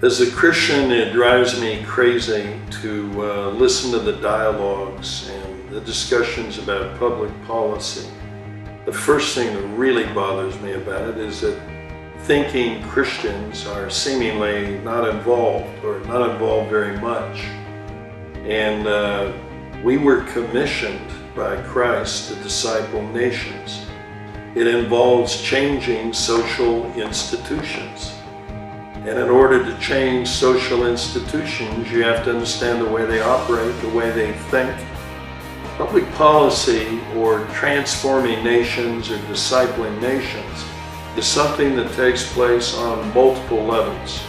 As a Christian, it drives me crazy to listen to the dialogues and the discussions about public policy. The first thing that really bothers me about it is that thinking Christians are seemingly not involved, or not involved very much. And we were commissioned by Christ to disciple nations. It involves changing social institutions. And in order to change social institutions, you have to understand the way they operate, the way they think. Public policy, or transforming nations or discipling nations, is something that takes place on multiple levels.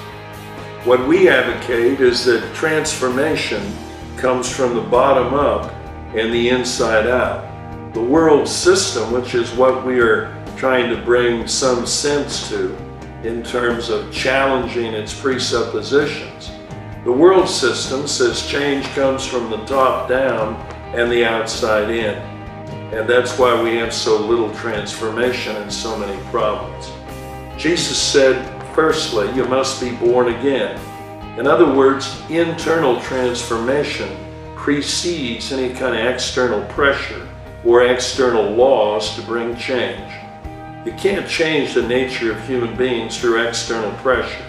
What we advocate is that transformation comes from the bottom up and the inside out. The world system, which is what we are trying to bring some sense to, in terms of challenging its presuppositions. The world system says change comes from the top down and the outside in. And that's why we have so little transformation and so many problems. Jesus said, firstly, you must be born again. In other words, internal transformation precedes any kind of external pressure or external laws to bring change. You can't change the nature of human beings through external pressure.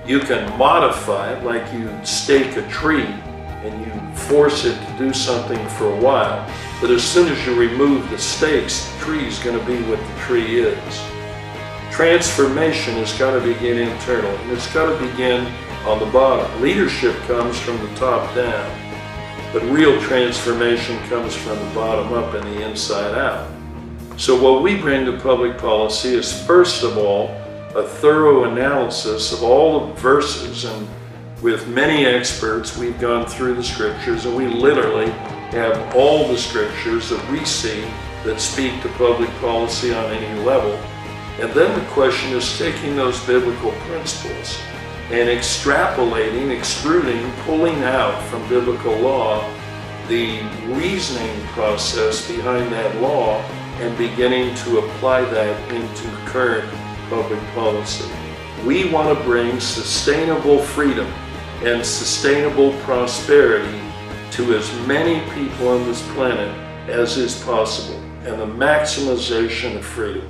You can modify it like you stake a tree and you force it to do something for a while. But as soon as you remove the stakes, the tree is going to be what the tree is. Transformation has got to begin internal, and it's got to begin on the bottom. Leadership comes from the top down, but real transformation comes from the bottom up and the inside out. So what we bring to public policy is, first of all, a thorough analysis of all the verses, and with many experts we've gone through the scriptures, and we literally have all the scriptures that we see that speak to public policy on any level. And then the question is taking those biblical principles and extrapolating, extruding, pulling out from biblical law the reasoning process behind that law and beginning to apply that into current public policy. We want to bring sustainable freedom and sustainable prosperity to as many people on this planet as is possible, and the maximization of freedom.